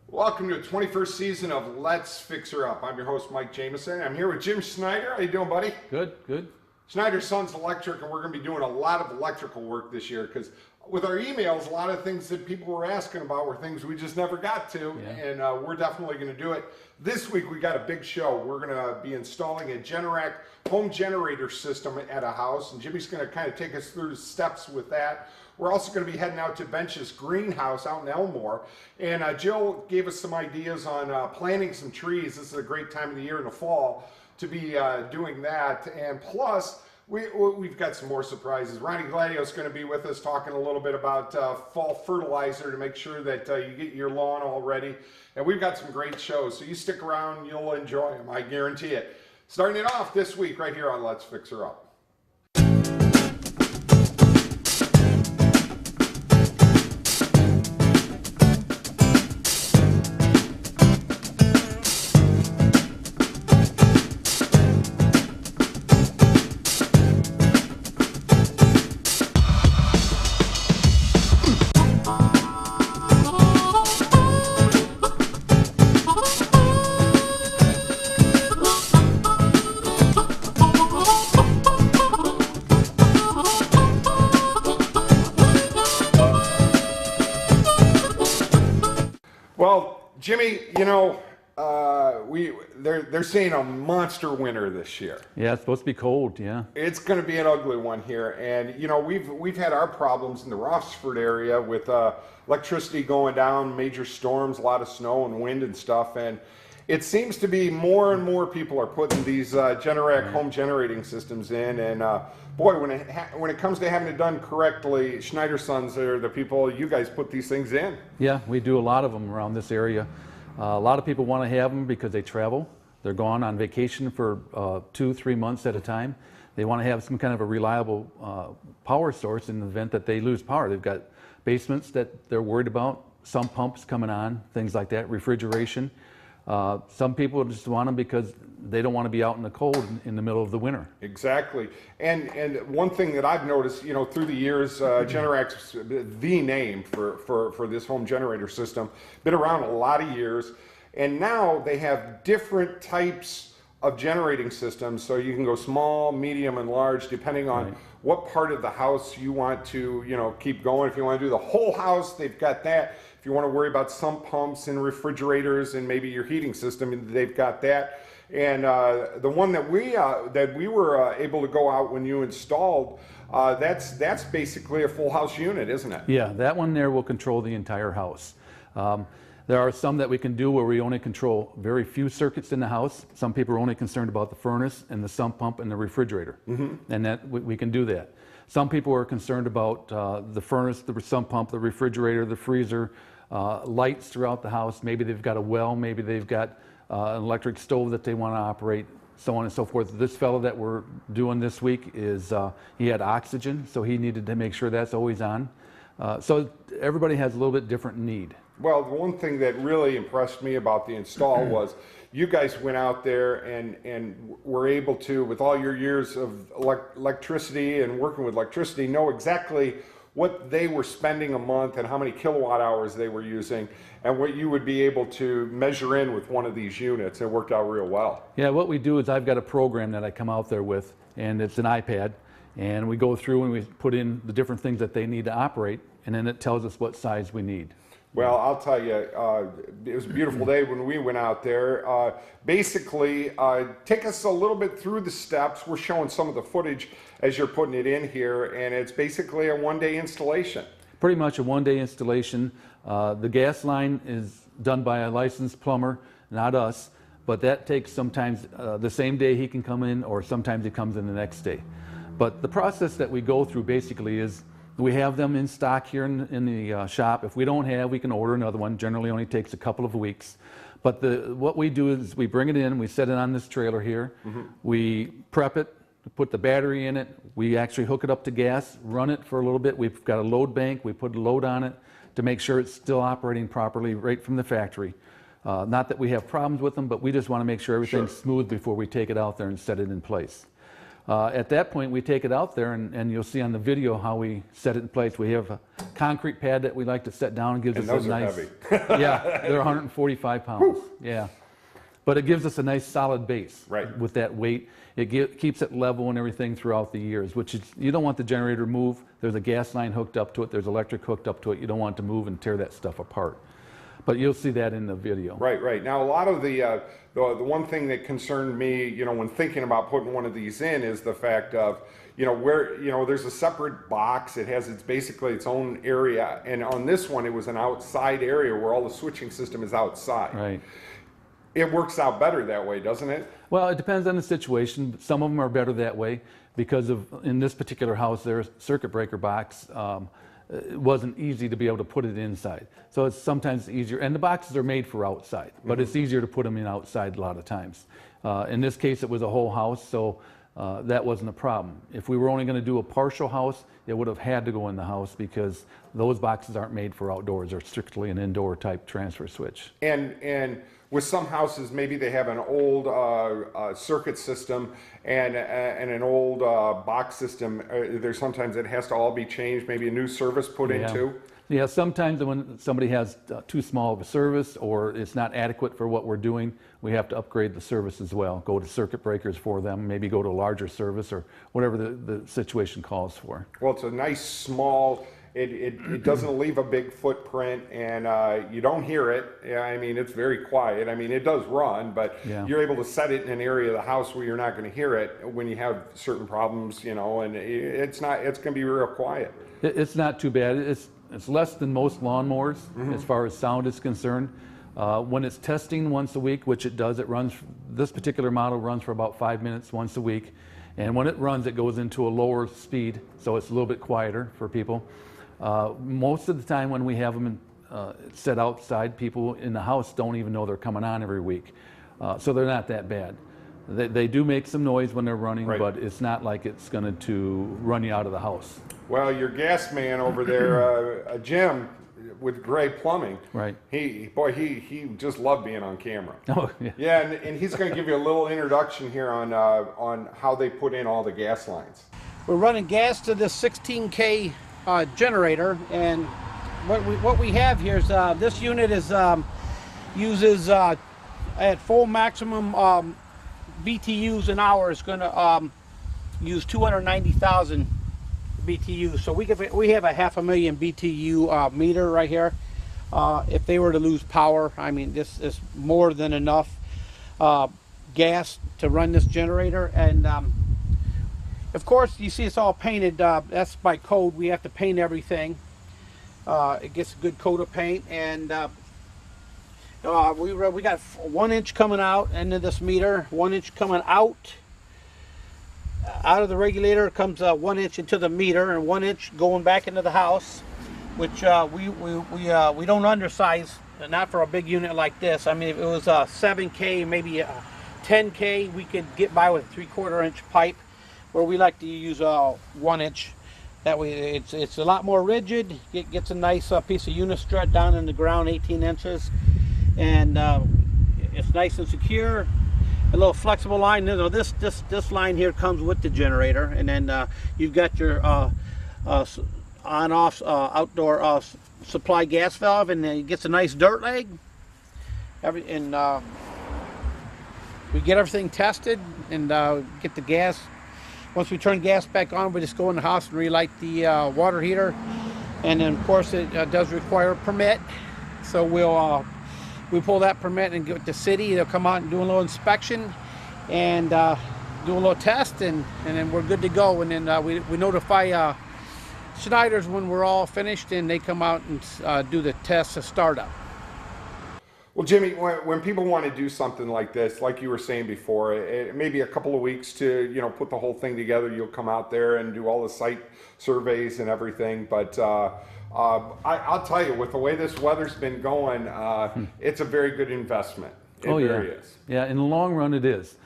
Welcome to the 21st season of Let's Fix Her Up. I'm your host, Mike Jamison. I'm here with Jim Schneider. How you doing, buddy? Good, good. Schneider Sons Electric, and we're going to be doing a lot of electrical work this year because with our emails, a lot of things that people were asking about were things we just never got to, and we're definitely going to do it. This week, we got a big show. We're going to be installing a Generac Home Generator system at a house, and Jimmy's going to kind of take us through the steps with that. We're also going to be heading out to Bench's greenhouse out in Elmore, and Jill gave us some ideas on planting some trees. This is a great time of the year in the fall to be doing that, and plus we've got some more surprises. Ronnie Gladio's going to be with us talking a little bit about fall fertilizer to make sure that you get your lawn all ready, and we've got some great shows, so you stick around, you'll enjoy them, I guarantee it. Starting it off this week right here on Let's Fix Her Up. Well, Jimmy, you know, they're saying a monster winter this year. Yeah, it's supposed to be cold, yeah. It's going to be an ugly one here, and you know we've had our problems in the Rossford area with electricity going down, major storms, a lot of snow and wind and stuff, and it seems to be more and more people are putting these Generac home generating systems in, and boy, when it comes to having it done correctly, Schneider Sons are the people, you guys put these things in. Yeah, we do a lot of them around this area. A lot of people want to have them because they travel. They're gone on vacation for 2-3 months at a time. They want to have some kind of a reliable power source in the event that they lose power. They've got basements that they're worried about, sump pumps coming on, things like that, refrigeration. Some people just want them because they don't want to be out in the cold in the middle of the winter. Exactly. And one thing that I've noticed, you know, through the years, Generac's the name for this home generator system. Been around a lot of years. And now they have different types of generating systems. So you can go small, medium, and large, depending on what part of the house you want to, you know, keep going. If you want to do the whole house, they've got that. If you want to worry about sump pumps and refrigerators and maybe your heating system, they've got that. And the one that we were able to go out when you installed, that's basically a full house unit, isn't it? Yeah, that one there will control the entire house. There are some that we can do where we only control very few circuits in the house. Some people are only concerned about the furnace and the sump pump and the refrigerator, and that we can do that. Some people are concerned about the furnace, the sump pump, the refrigerator, the freezer, lights throughout the house. Maybe they've got a well, maybe they've got an electric stove that they want to operate, so on and so forth. This fellow that we're doing this week he had oxygen, so he needed to make sure that's always on. So everybody has a little bit different need. Well, the one thing that really impressed me about the install was you guys went out there and were able to, with all your years of electricity and working with electricity, know exactly what they were spending a month and how many kilowatt hours they were using and what you would be able to measure in with one of these units. It worked out real well. Yeah, what we do is I've got a program that I come out there with, and it's an iPad, and we go through and we put in the different things that they need to operate, and then it tells us what size we need. Well, I'll tell you, it was a beautiful day when we went out there. Basically, take us a little bit through the steps. We're showing some of the footage as you're putting it in here, and it's basically a one-day installation. Pretty much a one-day installation. The gas line is done by a licensed plumber, not us, but that takes sometimes the same day he can come in, or sometimes he comes in the next day. But the process that we go through basically is we have them in stock here in the shop. If we don't have, we can order another one. Generally only takes a couple of weeks. But what we do is we bring it in, we set it on this trailer here, we prep it, put the battery in it, we actually hook it up to gas, run it for a little bit. We've got a load bank, we put a load on it to make sure it's still operating properly right from the factory. Not that we have problems with them, but we just want to make sure everything's smooth before we take it out there and set it in place. At that point, we take it out there, and you'll see on the video how we set it in place. We have concrete pad that we like to set down and gives And us those a are nice. heavy. Yeah, they're 145 pounds. Yeah, but it gives us a nice solid base. Right. With that weight, it keeps it level and everything throughout the years. Which is, you don't want the generator to move. There's a gas line hooked up to it. There's electric hooked up to it. You don't want it to move and tear that stuff apart. But you'll see that in the video. Right, right. Now, a lot of the one thing that concerned me, when thinking about putting one of these in, is the fact of, where, there's a separate box. It has basically its own area. And on this one, it was an outside area where all the switching system is outside. Right. It works out better that way, doesn't it? Well, it depends on the situation. Some of them are better that way because of, in this particular house, their circuit breaker box, it wasn't easy to be able to put it inside. So it's sometimes easier, and the boxes are made for outside, but it's easier to put them in outside a lot of times. In this case, it was a whole house, so that wasn't a problem. If we were only going to do a partial house, it would have had to go in the house because those boxes aren't made for outdoors. They're strictly an indoor type transfer switch. And with some houses, maybe they have an old circuit system and an old box system. There's sometimes it has to all be changed, maybe a new service put into. Yeah, sometimes when somebody has too small of a service or it's not adequate for what we're doing, we have to upgrade the service as well. Go to circuit breakers for them, maybe go to a larger service or whatever the situation calls for. Well, it's a nice small. It doesn't leave a big footprint, and you don't hear it. I mean, it's very quiet. I mean, it does run, but you're able to set it in an area of the house where you're not going to hear it when you have certain problems, and it's going to be real quiet. It's not too bad. It's less than most lawnmowers as far as sound is concerned. When it's testing once a week, which it does, this particular model runs for about 5 minutes once a week. And when it runs, it goes into a lower speed, so it's a little bit quieter for people. Most of the time when we have them set outside, people in the house don't even know they're coming on every week. So they're not that bad. They do make some noise when they're running, but it's not like it's going to run you out of the house. Well, your gas man over there, Jim, with Gray Plumbing, right? He just loved being on camera. Oh, yeah. Yeah, and he's going to give you a little introduction here on how they put in all the gas lines. We're running gas to this 16K generator, and what we have here is this unit is uses at full maximum BTUs an hour is going to use 290,000 BTUs. So we have a 500,000 BTU meter right here. If they were to lose power, I mean, this is more than enough gas to run this generator. And of course, you see it's all painted. That's by code. We have to paint everything. It gets a good coat of paint, and we got 1 inch coming out into this meter, 1 inch coming out of the regulator. Comes 1 inch into the meter, and 1 inch going back into the house, which we don't undersize, not for a big unit like this. I mean, if it was a 7K, maybe a 10K, we could get by with a 3/4 inch pipe, where we like to use 1 inch. That way it's a lot more rigid. It gets a nice piece of unistrut down in the ground, 18 inches, and it's nice and secure. A little flexible line. This line here comes with the generator, and then you've got your on-off outdoor supply gas valve, and it gets a nice dirt leg. We get everything tested and get the gas. Once we turn gas back on, we just go in the house and relight the water heater, and then of course it does require a permit. So we pull that permit and give it to the city. They'll come out and do a little inspection and do a little test, and then we're good to go. And then we notify Schneider's when we're all finished, and they come out and do the test of startup. Well, Jimmy, when people want to do something like this, like you were saying before, it may be a couple of weeks to put the whole thing together. You'll come out there and do all the site surveys and everything, but I'll tell you, with the way this weather's been going, it's a very good investment. It really is. Yeah, in the long run it is.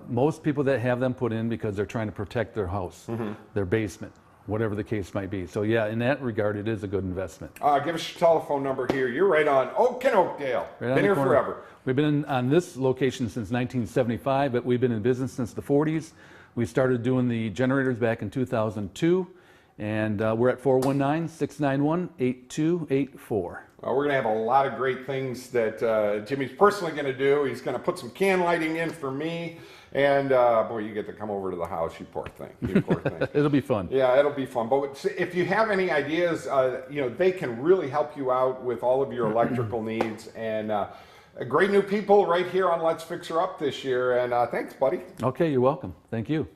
Most people that have them put in because they're trying to protect their house, their basement, whatever the case might be. So yeah, in that regard, it is a good investment. Give us your telephone number here. You're right on Oakdale. Right been here forever. We've been on this location since 1975, but we've been in business since the 40s. We started doing the generators back in 2002. And we're at 419-691-8284. We're going to have a lot of great things that Jimmy's personally going to do. He's going to put some can lighting in for me. And boy, you get to come over to the house, you poor thing. You poor thing. It'll be fun. Yeah, it'll be fun. But if you have any ideas, they can really help you out with all of your electrical needs. And great new people right here on Let's Fix Her Up this year. And thanks, buddy. Okay, you're welcome. Thank you.